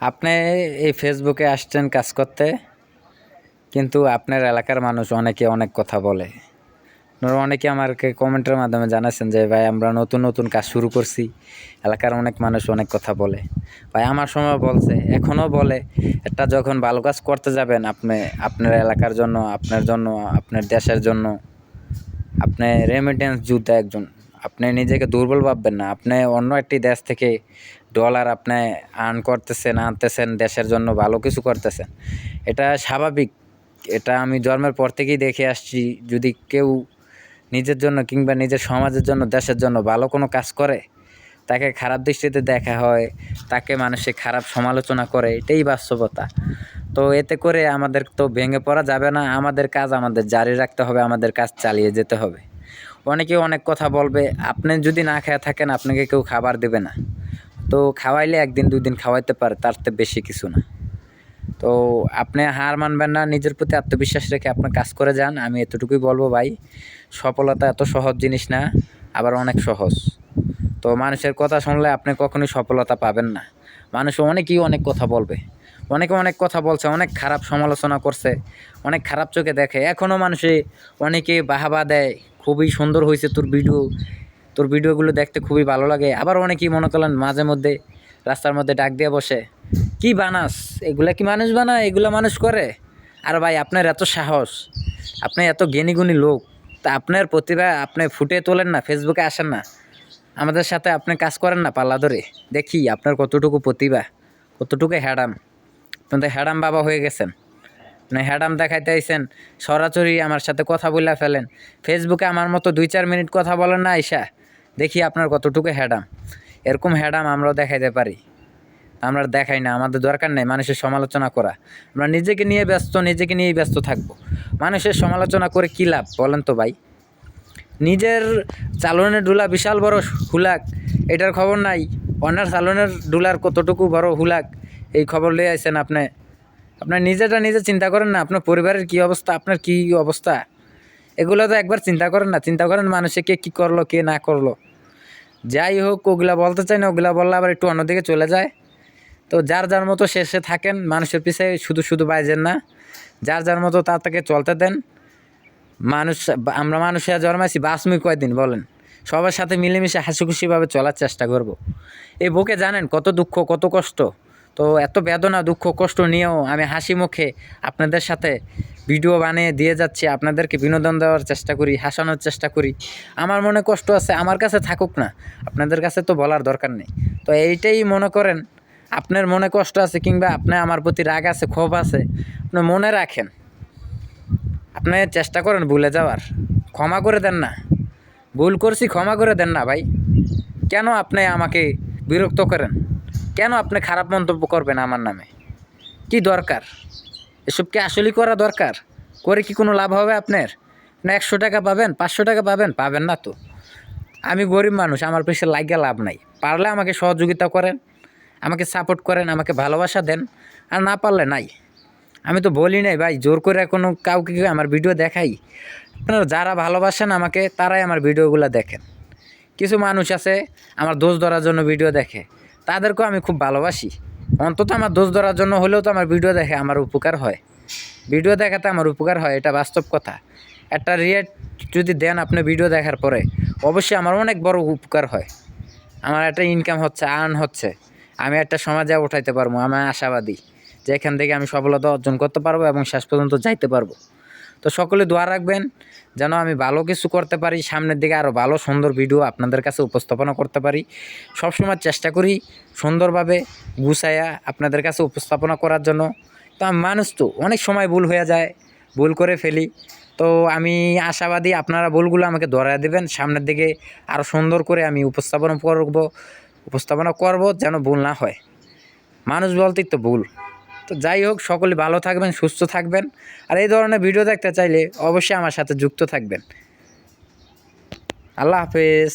আপনি এই ফেসবুকে আসছেন কাজ করতে, কিন্তু আপনার এলাকার মানুষ অনেকে অনেক কথা বলে। অনেকে আমাকে কমেন্টের মাধ্যমে জানাচ্ছেন যে ভাই আমরা নতুন নতুন কাজ শুরু করছি, এলাকার অনেক মানুষ অনেক কথা বলে। ভাই আমার সময় বলছে, এখনও বলে, একটা যখন ভালো কাজ করতে যাবেন আপনি আপনার এলাকার জন্য, আপনার দেশের জন্য, আপনি রেমিটেন্স যোদ্ধা একজন, আপনি নিজেকে দুর্বল ভাববেন না। আপনি অন্য একটি দেশ থেকে ডলার আপনি আনতেছেন দেশের জন্য ভালো কিছু করতেছেন, এটা স্বাভাবিক। এটা আমি জন্মের পর থেকেই দেখে আসছি। যদি কেউ নিজের জন্য কিংবা নিজের সমাজের জন্য, দেশের জন্য ভালো কোনো কাজ করে, তাকে খারাপ দৃষ্টিতে দেখা হয়, তাকে মানুষে খারাপ সমালোচনা করে, এটাই বাস্তবতা। তো এতে করে আমাদের তো ভেঙে পড়া যাবে না। আমাদের কাজ আমাদের জারি রাখতে হবে, আমাদের কাজ চালিয়ে যেতে হবে। অনেকে অনেক কথা বলবে, আপনি যদি না খেয়ে থাকেন আপনাকে কেউ খাবার দেবে না। তো খাওয়াইলে একদিন দুই দিন খাওয়াইতে পারে, তার তো বেশি কিছু না। তো আপনি হার মানবেন না, নিজের প্রতি আত্মবিশ্বাস রেখে আপনি কাজ করে যান। আমি এতটুকুই বলবো ভাই, সফলতা এত সহজ জিনিস না, আবার অনেক সহজ। তো মানুষের কথা শুনলে আপনি কখনোই সফলতা পাবেন না। মানুষ অনেকেই অনেক কথা বলবে, অনেকে অনেক কথা বলছে, অনেক খারাপ সমালোচনা করছে, অনেক খারাপ চোখে দেখে। এখনও মানুষে অনেকে বাহাবা দেয়, খুবই সুন্দর হয়েছে তোর ভিডিওগুলো দেখতে খুবই ভালো লাগে। আবার অনেকেই মনে করলেন মাঝে মধ্যে রাস্তার মধ্যে ডাক দিয়ে বসে, কি বানাস, এগুলা কি মানুষ বানায়, এগুলা মানুষ করে? আর ভাই আপনার এত সাহস, আপনি এত জ্ঞানীগুণী লোক, তা আপনার প্রতিভা আপনি ফুটিয়ে তোলেন না, ফেসবুকে আসেন না, আমাদের সাথে আপনি কাজ করেন না পাল্লা ধরে, দেখি আপনার কতটুকু প্রতিভা, কতটুকু হ্যাডাম। আপনি তো হ্যাডাম বাবা হয়ে গেছেন, মানে হ্যাডাম দেখাইতে আইছেন, সরাসরি আমার সাথে কথা বলে ফেলেন। ফেসবুকে আমার মতো 2-4 মিনিট কথা বলেন না আইসা, দেখি আপনার কতটুকু হ্যাডাম। এরকম হ্যাডাম আমরাও দেখাইতে পারি, আমরা দেখাই না। আমাদের দরকার নেই মানুষের সমালোচনা করা। আমরা নিজেকে নিয়েই ব্যস্ত থাকবো। মানুষের সমালোচনা করে কী লাভ বলেন তো ভাই? নিজের চালনের ডুলা বিশাল বড় হুলাক, এটার খবর নাই। অন্যের চালনের ডুলার কতটুকু বড় হুলাক, এই খবর লিয়ে আইছেন আপনি। আপনার নিজেটা নিজে চিন্তা করেন না, আপনার পরিবারের কী অবস্থা, আপনার কী অবস্থা, এগুলো তো একবার চিন্তা করেন না। চিন্তা করেন মানুষে কে কী করলো, কে না করলো। যাই হোক, ওগুলা বলতে চাই না, ওগুলা বললে আবার একটু অন্যদিকে চলে যায়। তো যার যার মতো শেষে থাকেন, মানুষের পিছিয়ে শুধু বাইজেন না। যার যার মতো তাকে চলতে দেন। আমরা মানুষে জন্মাইছি, বাঁচমই কয়দিন বলেন? সবার সাথে মিলেমিশে হাসিখুশিভাবে চলার চেষ্টা করব। এই বুকে জানেন কত দুঃখ, কত কষ্ট। তো এত বেদনা, দুঃখ, কষ্ট নিয়েও আমি হাসি মুখে আপনাদের সাথে ভিডিও বানিয়ে দিয়ে যাচ্ছি। আপনাদেরকে বিনোদন দেওয়ার চেষ্টা করি, হাসানোর চেষ্টা করি। আমার মনে কষ্ট আছে, আমার কাছে থাকুক না, আপনাদের কাছে তো বলার দরকার নেই। তো এইটাই মনে করেন, আপনার মনে কষ্ট আছে কিংবা আপনার আমার প্রতি রাগ আছে, ক্ষোভ আছে, আপনি মনে রাখেন। আপনি চেষ্টা করেন ভুলে যাওয়ার, ক্ষমা করে দেন না। ভুল করছি, ক্ষমা করে দেন না ভাই। কেন আপনি আমাকে বিরক্ত করেন? কেন আপনি খারাপ মন্তব্য করবেন আমার নামে? কি দরকার? এসব কি আসলেই করা দরকার? করে কি কোনো লাভ হবে আপনার? না 100 টাকা পাবেন, 500 টাকা পাবেন না তো। আমি গরিব মানুষ, আমার পেছনে লাগিয়ে লাভ নাই। পারলে আমাকে সহযোগিতা করেন, আমাকে সাপোর্ট করেন, আমাকে ভালোবাসা দেন। আর না পারলে নাই। আমি তো বলি নাই ভাই জোর করে কোনো কাউকে আমার ভিডিও দেখাই। আপনারা যারা ভালোবাসেন আমাকে, তারাই আমার ভিডিওগুলো দেখেন। কিছু মানুষ আছে আমার দোষ ধরার জন্য ভিডিও দেখে, তাদেরকেও আমি খুব ভালোবাসি। অন্তত আমার দোষ ধরার জন্য হলেও তো আমার ভিডিও দেখে, আমার উপকার হয়। ভিডিও দেখাতে আমার উপকার হয়, এটা বাস্তব কথা। একটা রিয়েক্ট যদি দেন আপনি ভিডিও দেখার পরে, অবশ্যই আমার অনেক বড় উপকার হয়। আমার একটা ইনকাম হচ্ছে, আর্ন হচ্ছে, আমি একটা সমাজে উঠাইতে পারবো। আমি আশাবাদী যে এখান থেকে আমি সফলতা অর্জন করতে পারবো এবং শেষ পর্যন্ত যাইতে পারবো। তো সকলে দোয়া রাখবেন যেন আমি ভালো কিছু করতে পারি, সামনের দিকে আরও ভালো সুন্দর ভিডিও আপনাদের কাছে উপস্থাপনা করতে পারি। সবসময় চেষ্টা করি সুন্দরভাবে গুছাইয়া আপনাদের কাছে উপস্থাপনা করার জন্য। তো আমি মানুষ, তো অনেক সময় ভুল হয়ে যায়, ভুল করে ফেলি। তো আমি আশাবাদী আপনারা ভুলগুলো আমাকে ধরায় দেবেন, সামনের দিকে আরও সুন্দর করে আমি উপস্থাপনা করব যেন ভুল না হয়। মানুষ বলতেই তো ভুল। তো যাই হোক, সকলে ভালো থাকবেন, সুস্থ থাকবেন। আর এই ধরনের ভিডিও দেখতে চাইলে অবশ্যই আমার সাথে যুক্ত থাকবেন। আল্লাহ হাফেজ।